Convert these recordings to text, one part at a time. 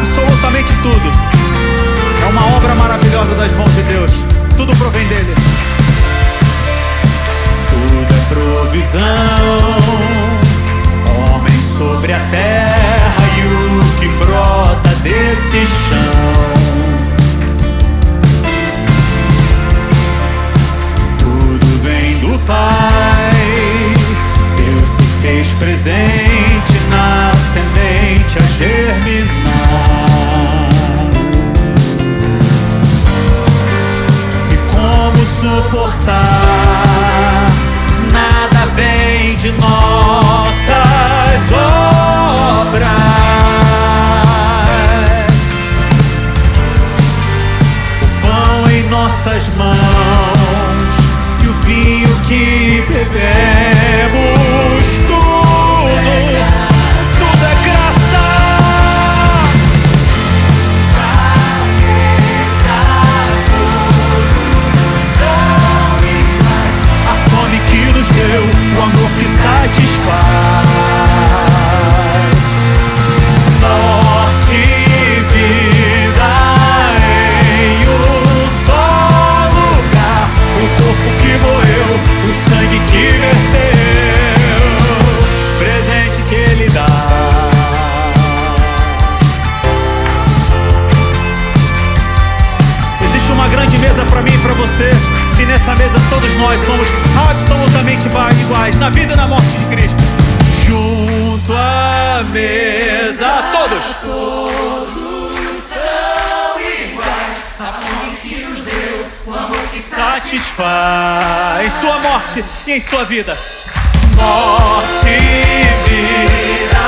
absolutamente tudo. É uma obra maravilhosa das mãos de Deus. Tudo provém dele. Tudo é provisão, homem sobre a terra e o que brota desse chão. Tudo vem do Pai, Deus se fez presente na semente a germinar. E como suportar? Nada vem de nossas obras. O pão em nossas mãos e o vinho que bebemos, tudo é graça. A fome que nos deu, o amor que satisfaz. Morte e vida em um só lugar. O corpo que morreu, o sangue que verteu, presente que ele dá. Existe uma grande mesa para mim e para você, e nessa mesa todos nós somos absolutamente iguais na vida e na morte de Cristo. Junto à mesa todos são iguais. A fome que nos deu, o amor que satisfaz. Em sua morte e em sua vida. Morte e vida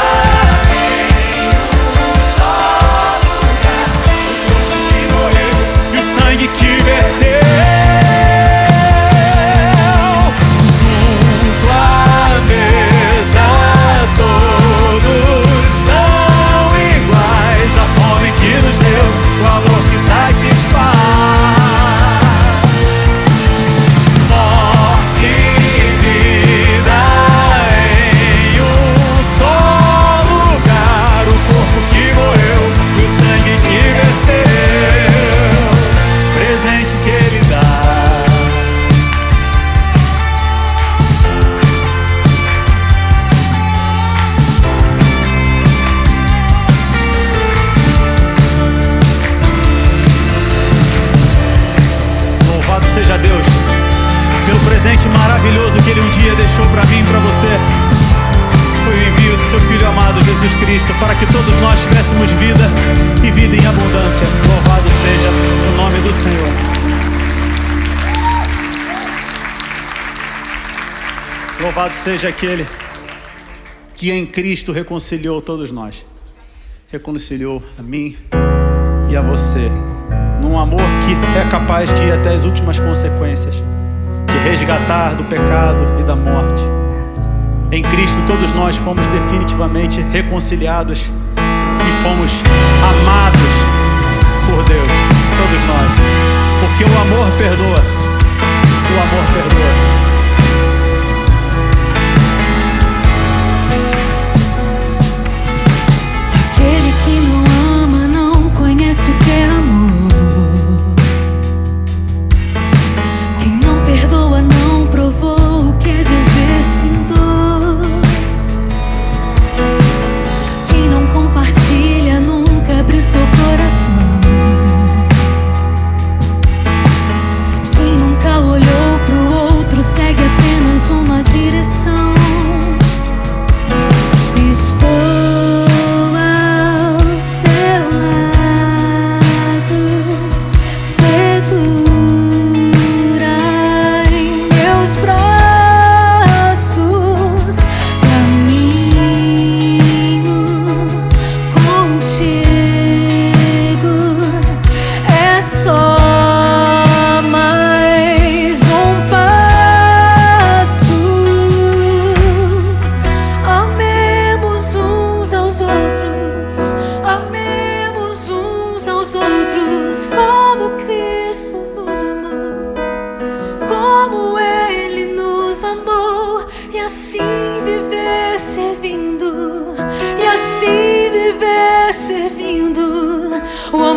em um só lugar. O corpo que morreu e o sangue que verteu. Junto à mesa todos são iguais. A fome que nos deu, o amor que satisfaz. Morte e vida em um só lugar. O corpo que morreu e o sangue que verteu, presente que ele dá. Louvado seja Deus pelo presente maravilhoso que Ele um dia deixou para mim e para você. Foi o envio do seu Filho amado Jesus Cristo, para que todos nós tivéssemos vida e vida em abundância. Louvado seja o nome do Senhor. Louvado seja aquele que em Cristo reconciliou todos nós. Reconciliou a mim e a você, num amor que é capaz de ir até as últimas consequências, de resgatar do pecado e da morte. Em Cristo todos nós fomos definitivamente reconciliados e fomos amados por Deus, todos nós, porque o amor perdoa, o amor perdoa. Aquele que não ama não conhece o que é amor. Quem não perdoa não provou o que é viver sem dor. Quem não compartilha nunca abriu seu coração. Quem nunca olhou pro outro segue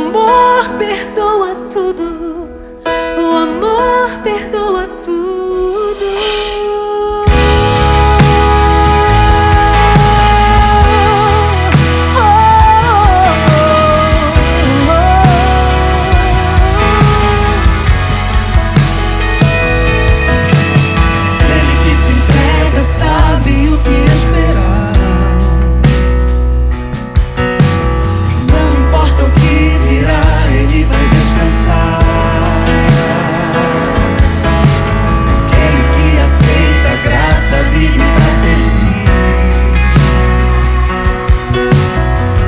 amor perdoa tudo. O amor perdoa tudo. Ele que se entrega sabe o que esperar. Não importa o que virá, ele vai descansar. Aquele que aceita a graça vive pra servir.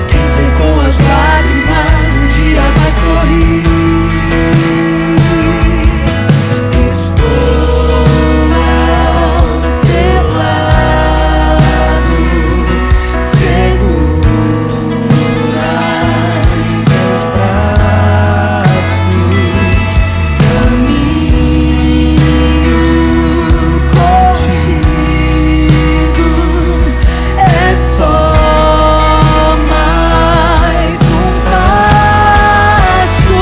Quem secou as lágrimas um dia vai sorrir. Estou ao seu lado, segura em meus braços. Caminho contigo, é só mais passo.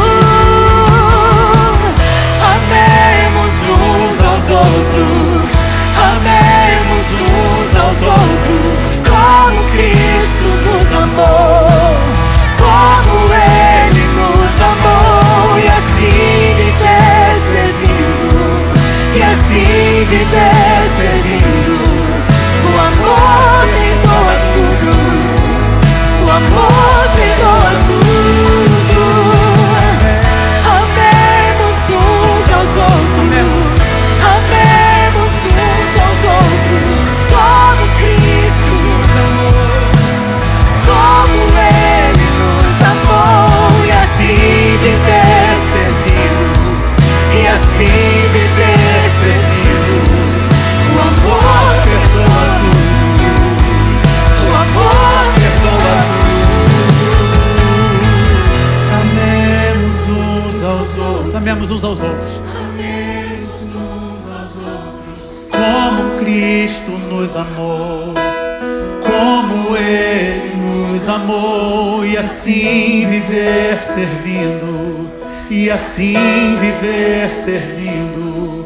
Amemos uns aos outros, amemos uns aos outros, como Cristo nos amou, como Ele nos amou, e assim viver servindo, e assim viver servindo. O amor perdoa tudo, o amor perdoa tudo. Amemos uns aos outros, amemos uns aos outros, como Cristo nos amou, como Ele nos amou, e assim viver servindo, e assim viver servindo. O amor perdoa tudo, o amor perdoa tudo. Amemos uns aos outros, Amemos uns aos outros, amemos uns aos outros, como Cristo nos amou, como Ele nos amou, e assim viver servindo, e assim viver servindo.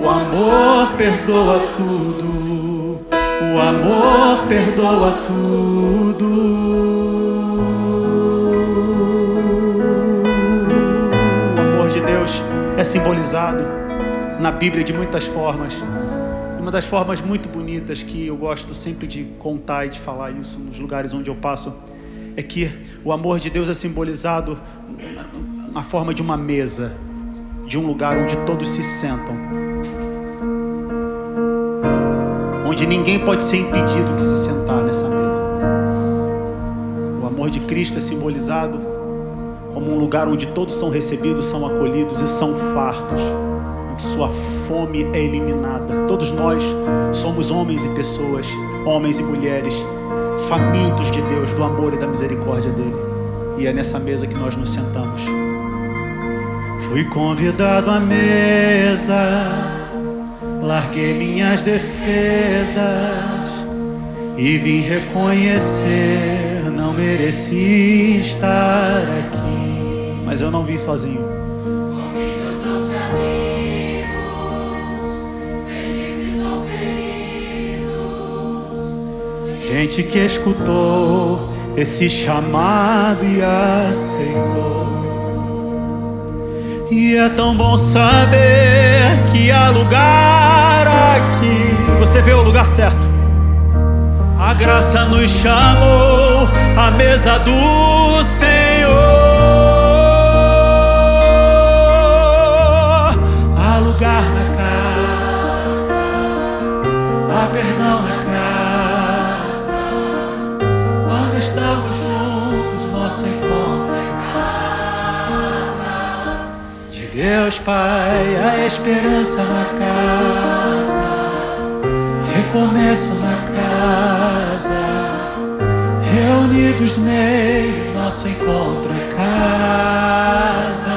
O amor perdoa tudo, o amor perdoa tudo. O amor de Deus é simbolizado na Bíblia de muitas formas. Uma das formas muito bonitas que eu gosto sempre de contar e de falar isso nos lugares onde eu passo é que o amor de Deus é simbolizado na forma de uma mesa, de um lugar onde todos se sentam, onde ninguém pode ser impedido de se sentar nessa mesa. O amor de Cristo é simbolizado como um lugar onde todos são recebidos, são acolhidos e são fartos, onde sua fome é eliminada. Todos nós somos homens e pessoas, homens e mulheres, famintos de Deus, do amor e da misericórdia dele. E é nessa mesa que nós nos sentamos. Fui convidado à mesa, larguei minhas defesas e vim reconhecer, não mereci estar aqui. Mas eu não vim sozinho. comigo eu trouxe amigos, felizes ou feridos. Gente que escutou esse chamado e aceitou. E é tão bom saber que há lugar aqui. Você vê o lugar certo. A graça nos chamou à mesa do Senhor. Há lugar na casa, há perdão na casa. Quando estamos juntos, nosso encontro é Deus Pai, a esperança na casa, recomeço na casa, reunidos nele, nosso encontro é casa.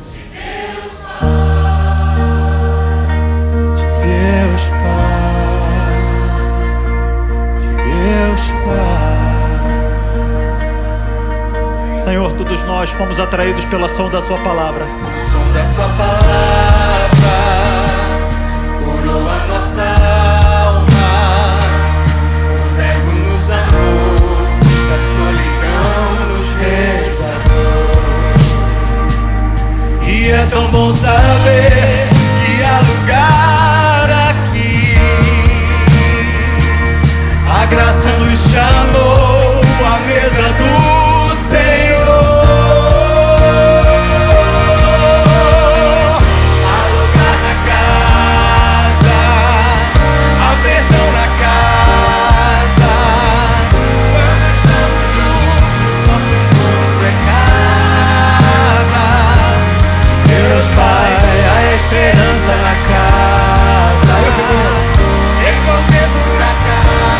De Deus Pai, de Deus Pai, de Deus Pai. Senhor, todos nós fomos atraídos pela som da sua palavra. O som da sua palavra curou a nossa alma. O Verbo nos amou, da solidão nos resgatou. E é tão bom saber que há lugar aqui. A graça nos chamou à mesa do Senhor. Há lugar na casa, há perdão na casa. Quando estamos juntos, nosso encontro é casa. Deus Pai, a esperança na casa. Recomeço na casa.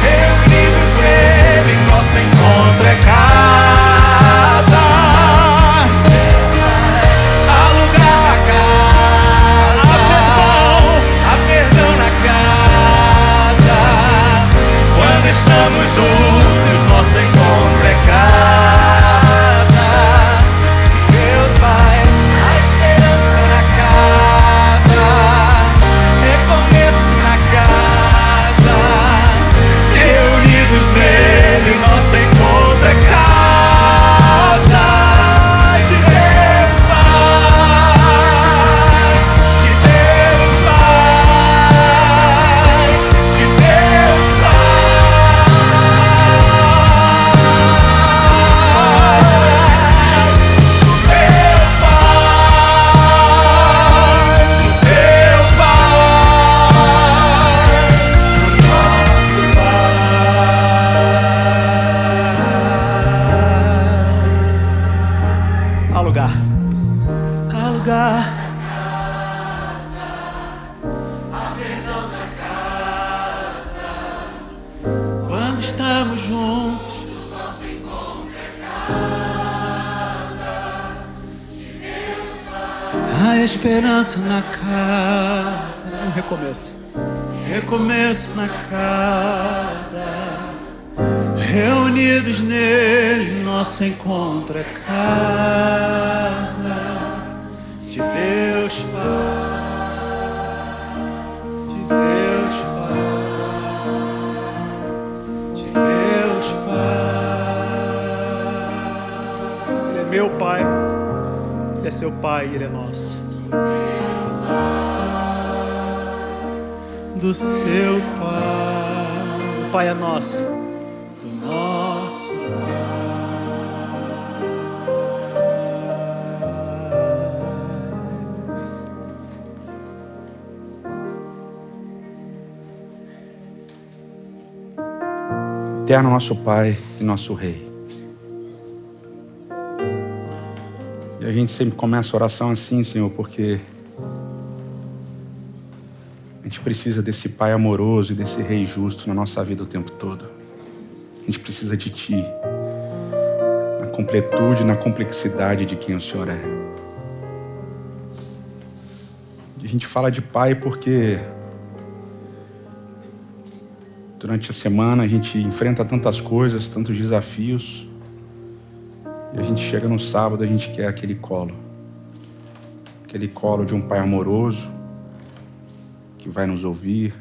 Reunidos nele, nosso encontro é casa. Há lugar na casa, há perdão na casa. Quando estamos juntos, nosso encontro é casa. Deus Pai, a esperança na casa. Recomeço na casa. Reunidos nele, nosso encontro é casa. De Deus Pai, de Deus Pai, de Deus do seu Pai, do nosso Pai. Há lugar. Há lugar. Quando estamos juntos, há esperança na casa. Um recomeço. Recomeço na casa. Reunidos nele, nosso encontro é casa. De Deus Pai, de Deus Pai, de Deus Pai. Ele é meu Pai. Ele é seu Pai e Ele é nosso. Do seu Pai, O Pai é nosso. do nosso Eterno nosso Pai e nosso Rei. E a gente sempre começa a oração assim, Senhor, porque a gente precisa desse Pai amoroso e desse Rei justo na nossa vida o tempo todo. A gente precisa de Ti, na completude, na complexidade de quem o Senhor é. E a gente fala de Pai porque durante a semana a gente enfrenta tantas coisas, tantos desafios. E a gente chega no sábado, a gente quer aquele colo de um Pai amoroso, que vai nos ouvir,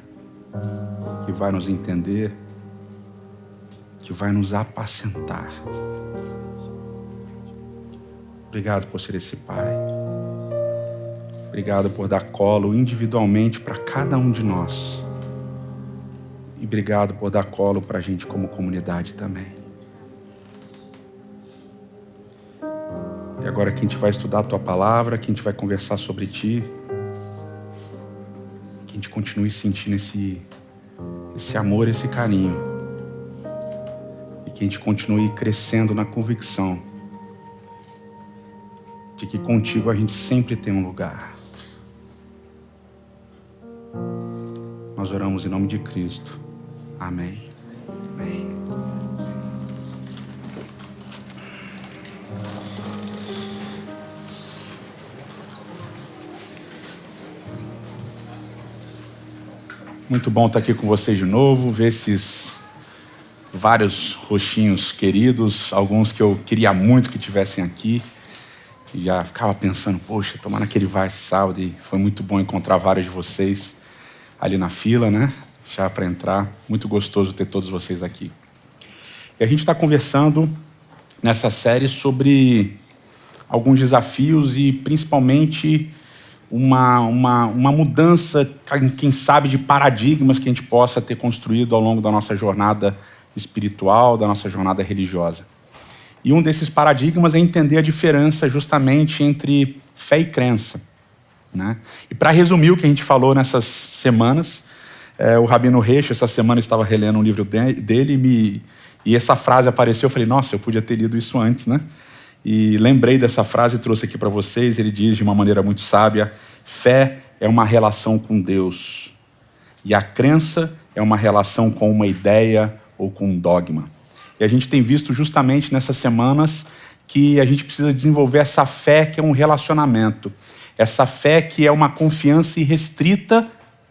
que vai nos entender, que vai nos apacentar. Obrigado por ser esse Pai. Obrigado por dar colo individualmente para cada um de nós. E obrigado por dar colo para a gente como comunidade também. E agora que a gente vai estudar a Tua Palavra, que a gente vai conversar sobre Ti, que a gente continue sentindo esse amor, esse carinho. E que a gente continue crescendo na convicção de que contigo a gente sempre tem um lugar. Nós oramos em nome de Cristo. Amém. Amém. Muito bom estar aqui com vocês de novo, ver esses vários rostinhos queridos, alguns que eu queria muito que tivessem aqui. E já ficava pensando, poxa, tomara que ele vá esse sábado. E foi muito bom encontrar vários de vocês ali na fila, né? Já para entrar. Muito gostoso ter todos vocês aqui. E a gente está conversando nessa série sobre alguns desafios e principalmente uma mudança, quem sabe, de paradigmas que a gente possa ter construído ao longo da nossa jornada espiritual, da nossa jornada religiosa. E um desses paradigmas é entender a diferença justamente entre fé e crença, né? E para resumir o que a gente falou nessas semanas, o Rabino Reich, essa semana, estava relendo um livro dele e essa frase apareceu. Eu falei, nossa, eu podia ter lido isso antes, né? E lembrei dessa frase e trouxe aqui para vocês. Ele diz de uma maneira muito sábia: fé é uma relação com Deus e a crença é uma relação com uma ideia ou com um dogma. E a gente tem visto justamente nessas semanas que a gente precisa desenvolver essa fé que é um relacionamento, essa fé que é uma confiança irrestrita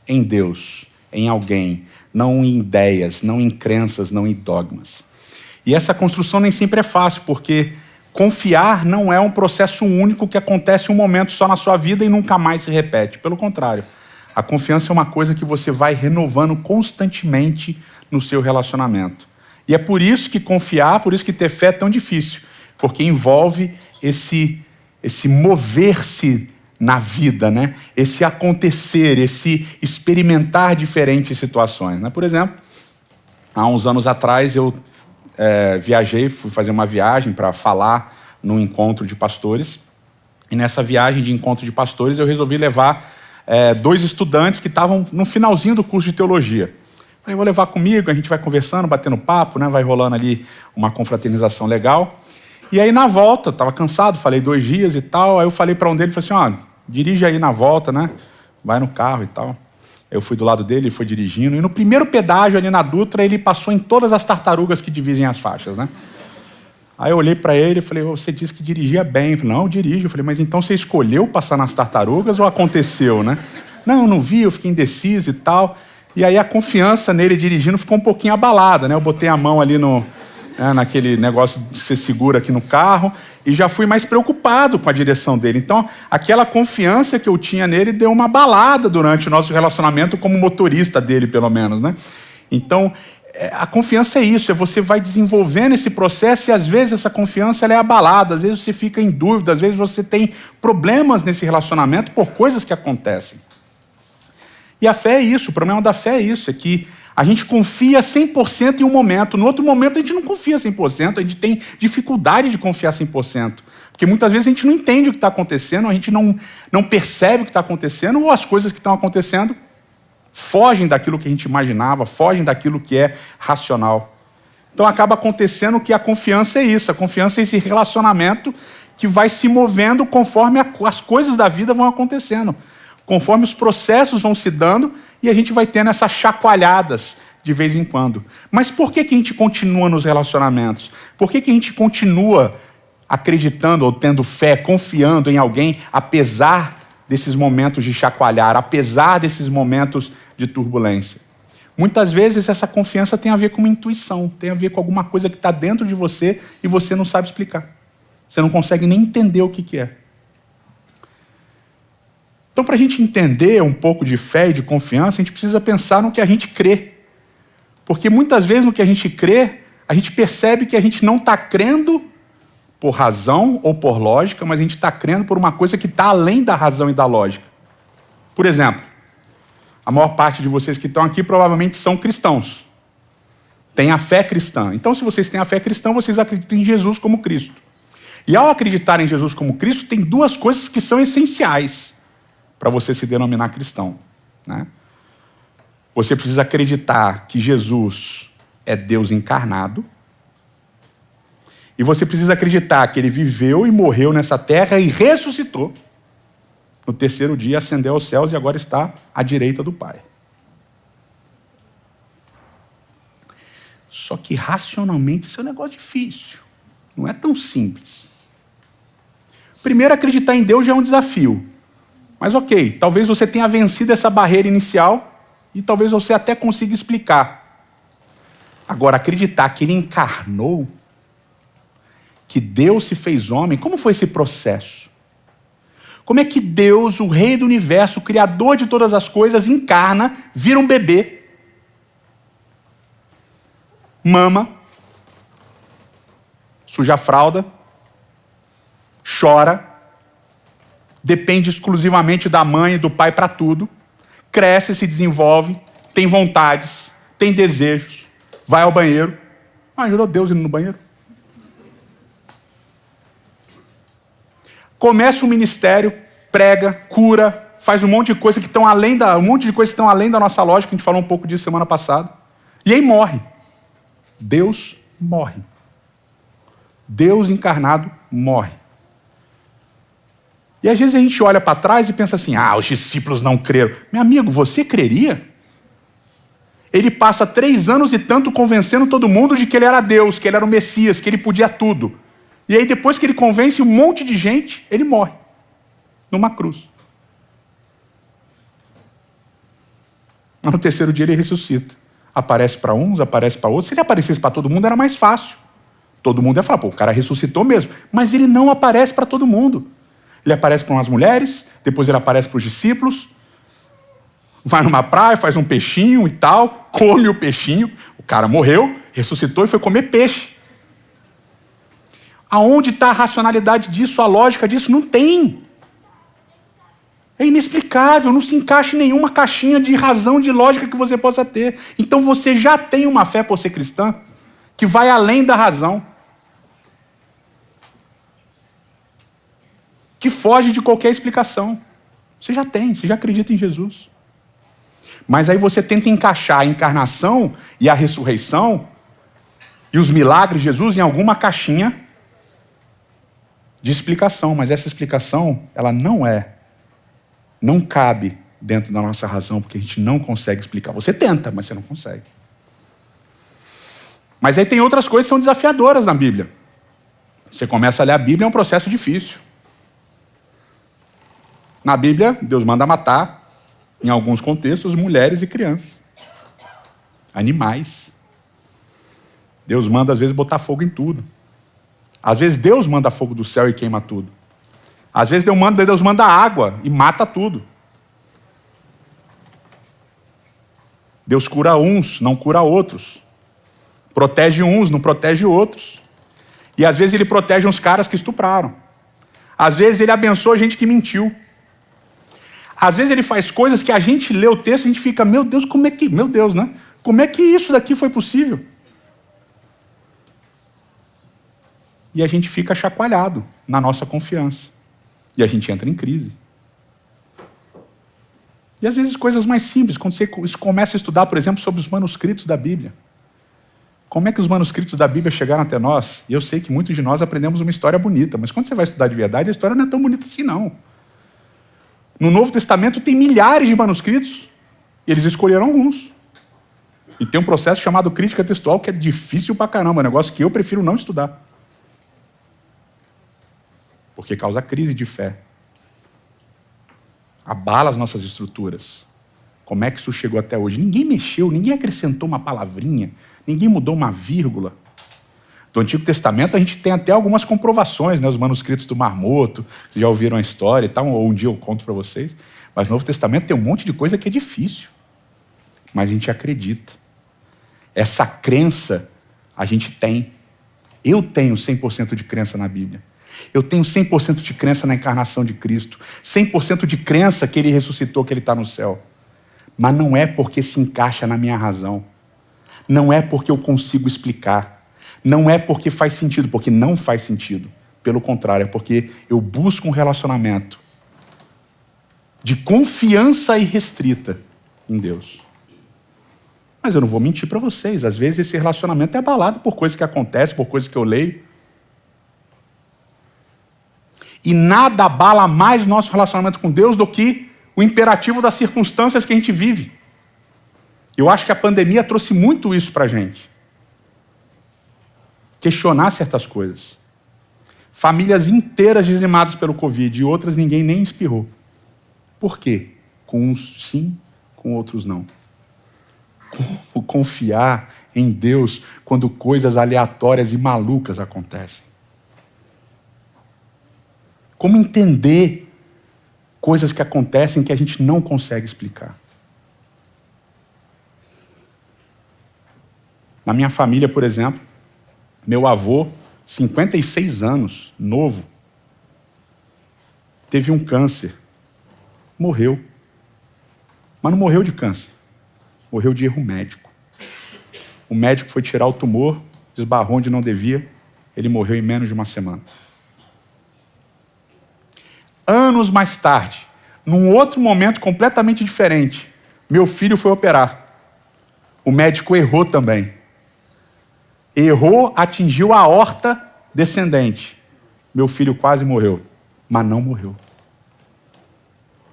em Deus, em alguém, não em ideias, não em crenças, não em dogmas. E essa construção nem sempre é fácil, porque confiar não é um processo único que acontece um momento só na sua vida e nunca mais se repete. Pelo contrário, a confiança é uma coisa que você vai renovando constantemente no seu relacionamento. E é por isso que confiar, por isso que ter fé é tão difícil, porque envolve esse mover-se na vida, né? Esse acontecer, esse experimentar diferentes situações, né? Por exemplo, há uns anos atrás eu viajei, fui fazer uma viagem para falar num encontro de pastores, e nessa viagem de encontro de pastores eu resolvi levar 2 estudantes que estavam no finalzinho do curso de teologia. Eu vou levar comigo, a gente vai conversando, batendo papo, né? Vai rolando ali uma confraternização legal. E aí na volta, eu estava cansado, falei 2 dias e tal, aí eu falei para um deles, falei assim, dirige aí na volta, né? Vai no carro e tal. Eu fui do lado dele, ele foi dirigindo, e no primeiro pedágio ali na Dutra, ele passou em todas as tartarugas que dividem as faixas, né? Aí eu olhei para ele e falei, você disse que dirigia bem. Eu falei, não, eu dirijo. Eu falei, mas então você escolheu passar nas tartarugas ou aconteceu, né? Não, eu não vi, eu fiquei indeciso e tal. E aí a confiança nele dirigindo ficou um pouquinho abalada, né? Eu botei a mão ali naquele negócio de ser seguro aqui no carro e já fui mais preocupado com a direção dele. Então, aquela confiança que eu tinha nele deu uma abalada durante o nosso relacionamento como motorista dele, pelo menos, né? Então, a confiança é isso, você vai desenvolvendo esse processo e às vezes essa confiança ela é abalada, às vezes você fica em dúvida, às vezes você tem problemas nesse relacionamento por coisas que acontecem. E a fé é isso, o problema da fé é isso, é que a gente confia 100% em um momento, no outro momento a gente não confia 100%, a gente tem dificuldade de confiar 100%, porque muitas vezes a gente não entende o que está acontecendo, a gente não percebe o que está acontecendo, ou as coisas que estão acontecendo fogem daquilo que a gente imaginava, fogem daquilo que é racional. Então acaba acontecendo que a confiança é isso, a confiança é esse relacionamento que vai se movendo conforme as coisas da vida vão acontecendo, conforme os processos vão se dando e a gente vai tendo essas chacoalhadas de vez em quando. Mas por que a gente continua nos relacionamentos? Por que a gente continua acreditando ou tendo fé, confiando em alguém, apesar desses momentos de chacoalhar, apesar desses momentos de turbulência? Muitas vezes essa confiança tem a ver com uma intuição, tem a ver com alguma coisa que está dentro de você e você não sabe explicar. Você não consegue nem entender o que é. Então, para a gente entender um pouco de fé e de confiança, a gente precisa pensar no que a gente crê. Porque muitas vezes no que a gente crê, a gente percebe que a gente não está crendo por razão ou por lógica, mas a gente está crendo por uma coisa que está além da razão e da lógica. Por exemplo, a maior parte de vocês que estão aqui provavelmente são cristãos. Têm a fé cristã. Então, se vocês têm a fé cristã, vocês acreditam em Jesus como Cristo. E ao acreditar em Jesus como Cristo, tem 2 coisas que são essenciais para você se denominar cristão, né? Você precisa acreditar que Jesus é Deus encarnado, e você precisa acreditar que ele viveu e morreu nessa terra e ressuscitou. No 3º dia ascendeu aos céus e agora está à direita do Pai. Só que racionalmente isso é um negócio difícil, não é tão simples. Primeiro, acreditar em Deus já é um desafio. Mas ok, talvez você tenha vencido essa barreira inicial e talvez você até consiga explicar. Agora, acreditar que ele encarnou, que Deus se fez homem, como foi esse processo? Como é que Deus, o rei do universo, o criador de todas as coisas, encarna, vira um bebê, mama, suja a fralda, chora, depende exclusivamente da mãe e do pai para tudo, cresce, se desenvolve, tem vontades, tem desejos, vai ao banheiro. Imaginou Deus indo no banheiro? Começa o ministério, prega, cura, faz um monte de coisa que estão além da nossa lógica, a gente falou um pouco disso semana passada. E aí morre. Deus morre. Deus encarnado morre. E às vezes a gente olha para trás e pensa assim, os discípulos não creram. Meu amigo, você creria? Ele passa 3 anos e tanto convencendo todo mundo de que ele era Deus, que ele era o Messias, que ele podia tudo. E aí depois que ele convence um monte de gente, ele morre. Numa cruz. Mas no 3º dia ele ressuscita. Aparece para uns, aparece para outros. Se ele aparecesse para todo mundo era mais fácil. Todo mundo ia falar, o cara ressuscitou mesmo. Mas ele não aparece para todo mundo. Ele aparece para umas mulheres, depois ele aparece para os discípulos, vai numa praia, faz um peixinho e tal, come o peixinho, o cara morreu, ressuscitou e foi comer peixe. Aonde está a racionalidade disso, a lógica disso? Não tem. É inexplicável, não se encaixa em nenhuma caixinha de razão, de lógica que você possa ter. Então você já tem uma fé por ser cristã que vai além da razão, que foge de qualquer explicação. Você já tem, você já acredita em Jesus. Mas aí você tenta encaixar a encarnação e a ressurreição e os milagres de Jesus em alguma caixinha de explicação. Mas essa explicação, ela não cabe dentro da nossa razão, porque a gente não consegue explicar. Você tenta, mas você não consegue. Mas aí tem outras coisas que são desafiadoras na Bíblia. Você começa a ler a Bíblia, é um processo difícil. Na Bíblia, Deus manda matar, em alguns contextos, mulheres e crianças. Animais. Deus manda, às vezes, botar fogo em tudo. Às vezes, Deus manda fogo do céu e queima tudo. Às vezes, Deus manda água e mata tudo. Deus cura uns, não cura outros. Protege uns, não protege outros. E, às vezes, Ele protege uns caras que estupraram. Às vezes, Ele abençoa gente que mentiu. Às vezes ele faz coisas que a gente lê o texto e a gente fica, meu Deus, né? Como é que isso daqui foi possível? E a gente fica chacoalhado na nossa confiança. E a gente entra em crise. E às vezes coisas mais simples, quando você começa a estudar, por exemplo, sobre os manuscritos da Bíblia. Como é que os manuscritos da Bíblia chegaram até nós? E eu sei que muitos de nós aprendemos uma história bonita, mas quando você vai estudar de verdade, a história não é tão bonita assim, não. No Novo Testamento tem milhares de manuscritos, e eles escolheram alguns. E tem um processo chamado crítica textual que é difícil pra caramba, um negócio que eu prefiro não estudar. Porque causa crise de fé. Abala as nossas estruturas. Como é que isso chegou até hoje? Ninguém mexeu, ninguém acrescentou uma palavrinha, ninguém mudou uma vírgula. Do Antigo Testamento a gente tem até algumas comprovações, né? Os manuscritos do Marmoto, vocês já ouviram a história e tal, ou um dia eu conto para vocês. Mas no Novo Testamento tem um monte de coisa que é difícil. Mas a gente acredita. Essa crença a gente tem. Eu tenho 100% de crença na Bíblia. Eu tenho 100% de crença na encarnação de Cristo. 100% de crença que Ele ressuscitou, que Ele está no céu. Mas não é porque se encaixa na minha razão. Não é porque eu consigo explicar. Não é porque faz sentido, porque não faz sentido. Pelo contrário, é porque eu busco um relacionamento de confiança irrestrita em Deus. Mas eu não vou mentir para vocês. Às vezes esse relacionamento é abalado por coisas que acontecem, por coisas que eu leio. E nada abala mais o nosso relacionamento com Deus do que o imperativo das circunstâncias que a gente vive. Eu acho que a pandemia trouxe muito isso para a gente. Questionar certas coisas. Famílias inteiras dizimadas pelo Covid e outras ninguém nem espirrou. Por quê? Com uns sim, com outros não. Como confiar em Deus quando coisas aleatórias e malucas acontecem? Como entender coisas que acontecem que a gente não consegue explicar? Na minha família, por exemplo, meu avô, 56 anos, novo, teve um câncer. Morreu. Mas não morreu de câncer. Morreu de erro médico. O médico foi tirar o tumor, esbarrou onde não devia, ele morreu em menos de uma semana. Anos mais tarde, num outro momento completamente diferente, meu filho foi operar. O médico errou também. Errou, atingiu a aorta descendente. Meu filho quase morreu, mas não morreu.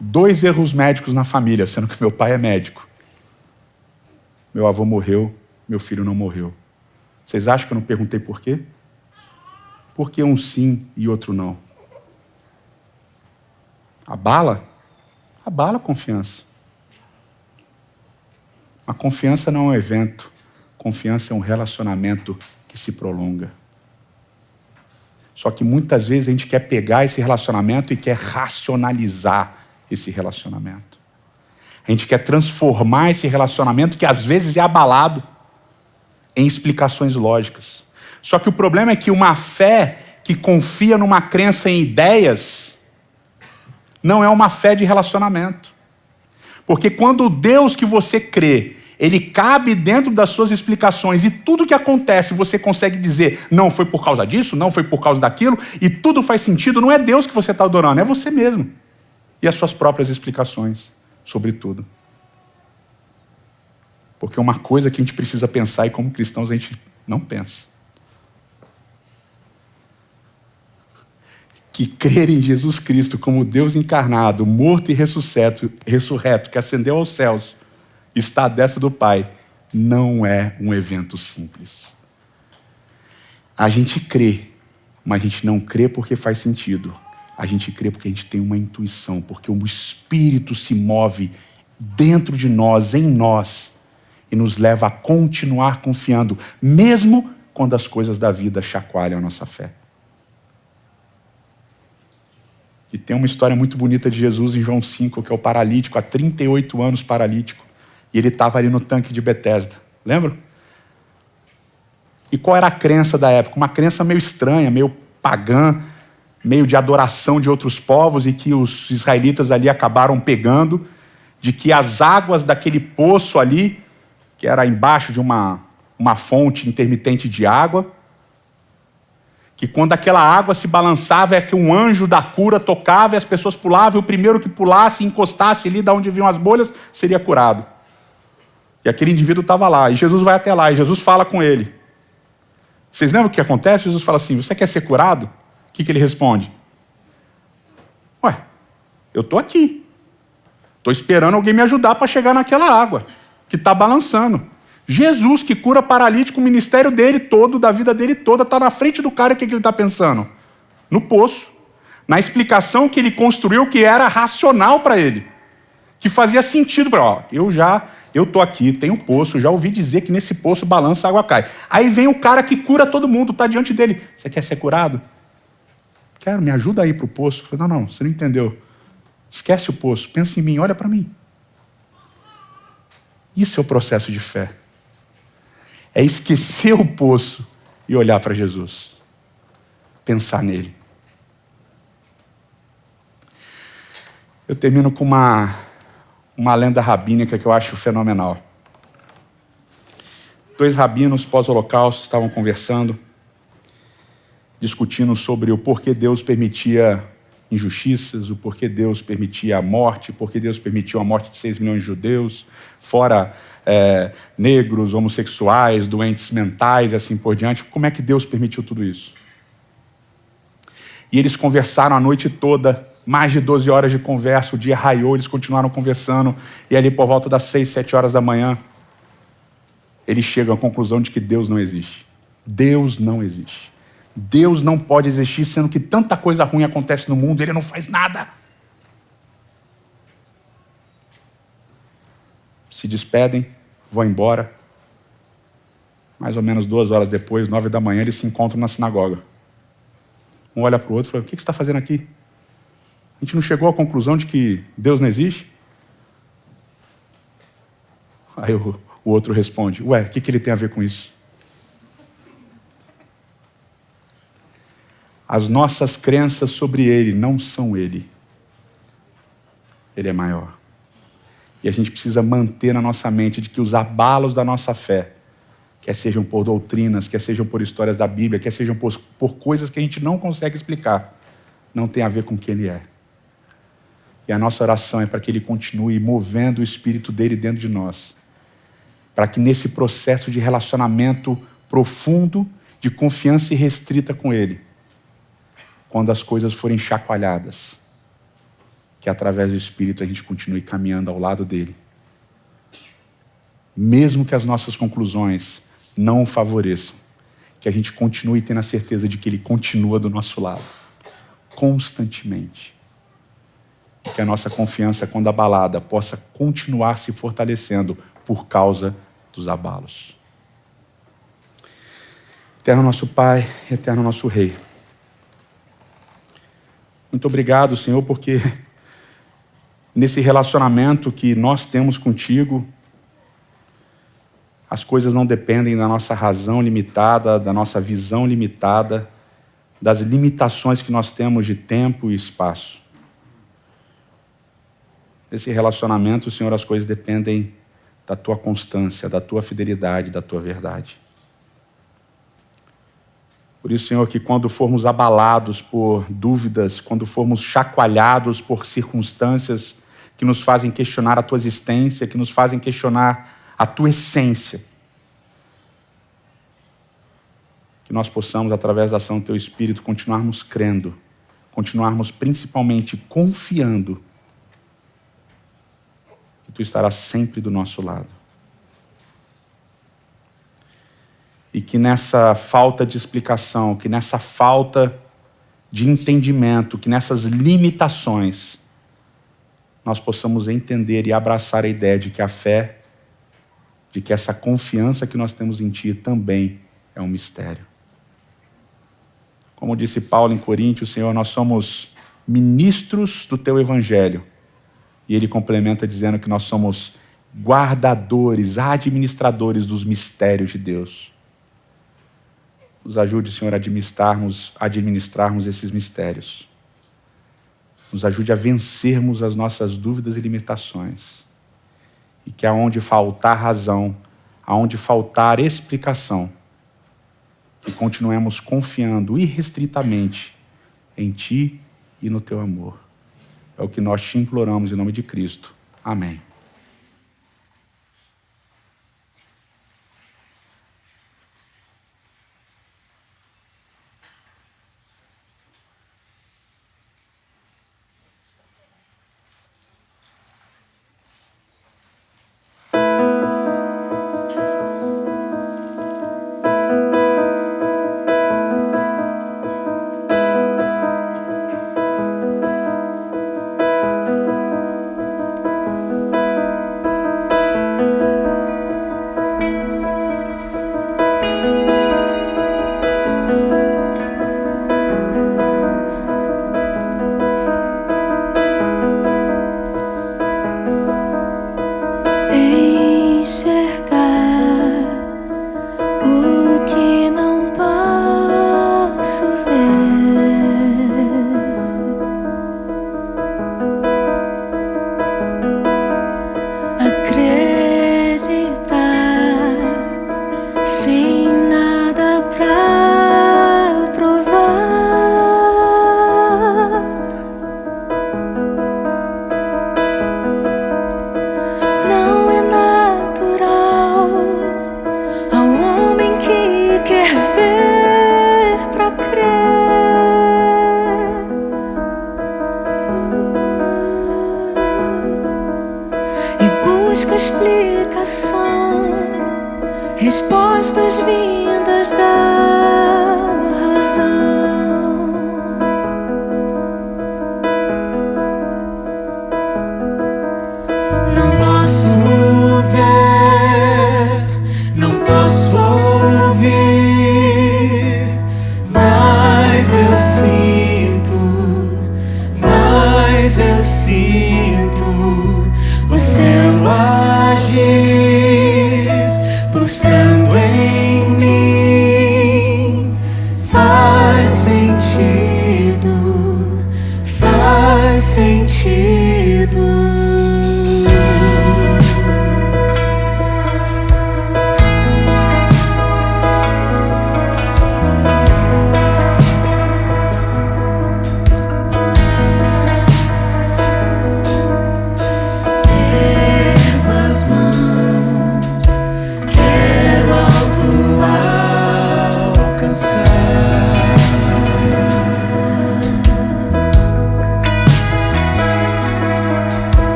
2 erros médicos na família, sendo que meu pai é médico. Meu avô morreu, meu filho não morreu. Vocês acham que eu não perguntei por quê? Por que um sim e outro não? Abala? Abala a confiança. A confiança não é um evento. Confiança é um relacionamento que se prolonga. Só que muitas vezes a gente quer pegar esse relacionamento e quer racionalizar esse relacionamento. A gente quer transformar esse relacionamento, que às vezes é abalado, em explicações lógicas. Só que o problema é que uma fé que confia numa crença em ideias não é uma fé de relacionamento. Porque quando o Deus que você crê, ele cabe dentro das suas explicações, e tudo que acontece você consegue dizer, não foi por causa disso, não foi por causa daquilo, e tudo faz sentido, não é Deus que você está adorando, é você mesmo. E as suas próprias explicações sobre tudo. Porque uma coisa que a gente precisa pensar, e como cristãos a gente não pensa, que crer em Jesus Cristo como Deus encarnado, morto e ressurreto, que ascendeu aos céus, está à destra do Pai, não é um evento simples. A gente crê, mas a gente não crê porque faz sentido. A gente crê porque a gente tem uma intuição, porque o Espírito se move dentro de nós, em nós, e nos leva a continuar confiando, mesmo quando as coisas da vida chacoalham a nossa fé. E tem uma história muito bonita de Jesus em João 5, que é o paralítico, há 38 anos paralítico. E ele estava ali no tanque de Betesda. Lembra? E qual era a crença da época? Uma crença meio estranha, meio pagã, meio de adoração de outros povos, e que os israelitas ali acabaram pegando, de que as águas daquele poço ali, que era embaixo de uma fonte intermitente de água, que quando aquela água se balançava, é que um anjo da cura tocava e as pessoas pulavam, e o primeiro que pulasse e encostasse ali, de onde vinham as bolhas, seria curado. E aquele indivíduo estava lá, e Jesus vai até lá, e Jesus fala com ele. Vocês lembram o que acontece? Jesus fala assim, você quer ser curado? O que ele responde? Ué, eu estou aqui. Estou esperando alguém me ajudar para chegar naquela água, que está balançando. Jesus, que cura paralítico, o ministério dele todo, da vida dele toda, está na frente do cara. O que ele está pensando? No poço. Na explicação que ele construiu, que era racional para ele. Que fazia sentido para ele. Eu estou aqui, tem um poço, já ouvi dizer que nesse poço balança, a água cai. Aí vem o cara que cura todo mundo, está diante dele. Você quer ser curado? Quero, me ajuda aí para o poço. Eu falei, não, você não entendeu. Esquece o poço, pensa em mim, olha para mim. Isso é o processo de fé. É esquecer o poço e olhar para Jesus. Pensar nele. Eu termino com uma lenda rabínica que eu acho fenomenal. 2 rabinos pós-holocausto estavam conversando, discutindo sobre o porquê Deus permitia injustiças, o porquê Deus permitia a morte, porquê Deus permitiu a morte de 6 milhões de judeus, fora negros, homossexuais, doentes mentais e assim por diante. Como é que Deus permitiu tudo isso? E eles conversaram a noite toda, mais de 12 horas de conversa, o dia raiou, eles continuaram conversando, e ali por volta das 6, 7 horas da manhã, eles chegam à conclusão de que Deus não existe. Deus não existe. Deus não pode existir, sendo que tanta coisa ruim acontece no mundo, ele não faz nada. Se despedem, vão embora. Mais ou menos 2 horas depois, 9 da manhã, eles se encontram na sinagoga. Um olha para o outro e fala: o que você está fazendo aqui? A gente não chegou à conclusão de que Deus não existe? Aí o outro responde: ué, o que ele tem a ver com isso? As nossas crenças sobre Ele não são Ele. Ele é maior. E a gente precisa manter na nossa mente de que os abalos da nossa fé, quer sejam por doutrinas, quer sejam por histórias da Bíblia, quer sejam por coisas que a gente não consegue explicar, não tem a ver com quem Ele é. E a nossa oração é para que Ele continue movendo o Espírito dEle dentro de nós, para que nesse processo de relacionamento profundo, de confiança irrestrita com Ele, quando as coisas forem chacoalhadas, que através do Espírito a gente continue caminhando ao lado dEle, mesmo que as nossas conclusões não o favoreçam, que a gente continue tendo a certeza de que Ele continua do nosso lado, constantemente. E que a nossa confiança, quando abalada, possa continuar se fortalecendo por causa dos abalos. Eterno nosso Pai, eterno nosso Rei, muito obrigado, Senhor, porque nesse relacionamento que nós temos contigo, as coisas não dependem da nossa razão limitada, da nossa visão limitada, das limitações que nós temos de tempo e espaço. Nesse relacionamento, Senhor, as coisas dependem da tua constância, da tua fidelidade, da tua verdade. Por isso, Senhor, que quando formos abalados por dúvidas, quando formos chacoalhados por circunstâncias que nos fazem questionar a tua existência, que nos fazem questionar a tua essência, que nós possamos, através da ação do teu Espírito, continuarmos crendo, continuarmos principalmente confiando que tu estarás sempre do nosso lado. E que nessa falta de explicação, que nessa falta de entendimento, que nessas limitações, nós possamos entender e abraçar a ideia de que a fé, de que essa confiança que nós temos em Ti também é um mistério. Como disse Paulo em Coríntios, Senhor, nós somos ministros do Teu Evangelho. E ele complementa dizendo que nós somos guardadores, administradores dos mistérios de Deus. Nos ajude, Senhor, a administrarmos esses mistérios. Nos ajude a vencermos as nossas dúvidas e limitações. E que aonde faltar razão, aonde faltar explicação, que continuemos confiando irrestritamente em Ti e no Teu amor. É o que nós te imploramos em nome de Cristo. Amém.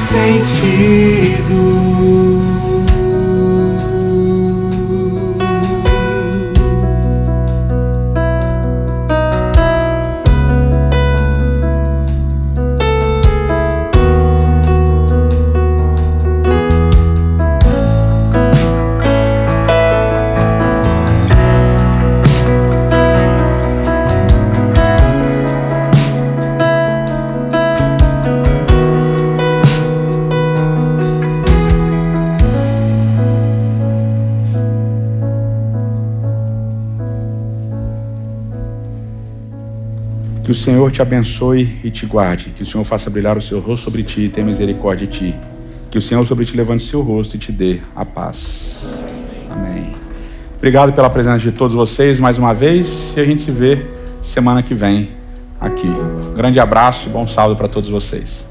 sentido. Que o Senhor te abençoe e te guarde. Que o Senhor faça brilhar o seu rosto sobre ti e tenha misericórdia de ti. Que o Senhor sobre ti levante o seu rosto e te dê a paz. Amém. Obrigado pela presença de todos vocês mais uma vez. E a gente se vê semana que vem aqui. Um grande abraço e bom sábado para todos vocês.